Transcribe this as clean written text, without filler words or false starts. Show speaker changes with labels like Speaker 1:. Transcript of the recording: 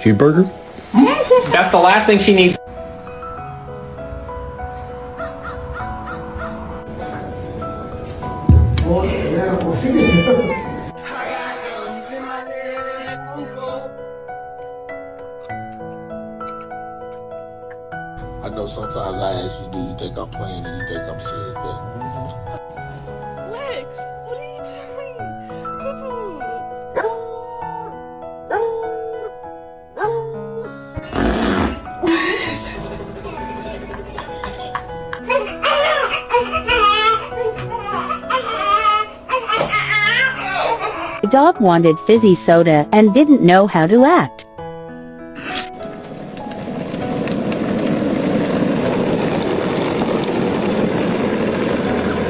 Speaker 1: Cheeseburger?
Speaker 2: That's the last thing she needs.
Speaker 3: I know sometimes I ask you, do you think I'm playing? Do you think I'm serious? But
Speaker 4: Lex, what are you doing? Boo-boo.
Speaker 5: The dog wanted fizzy soda and didn't know how to act.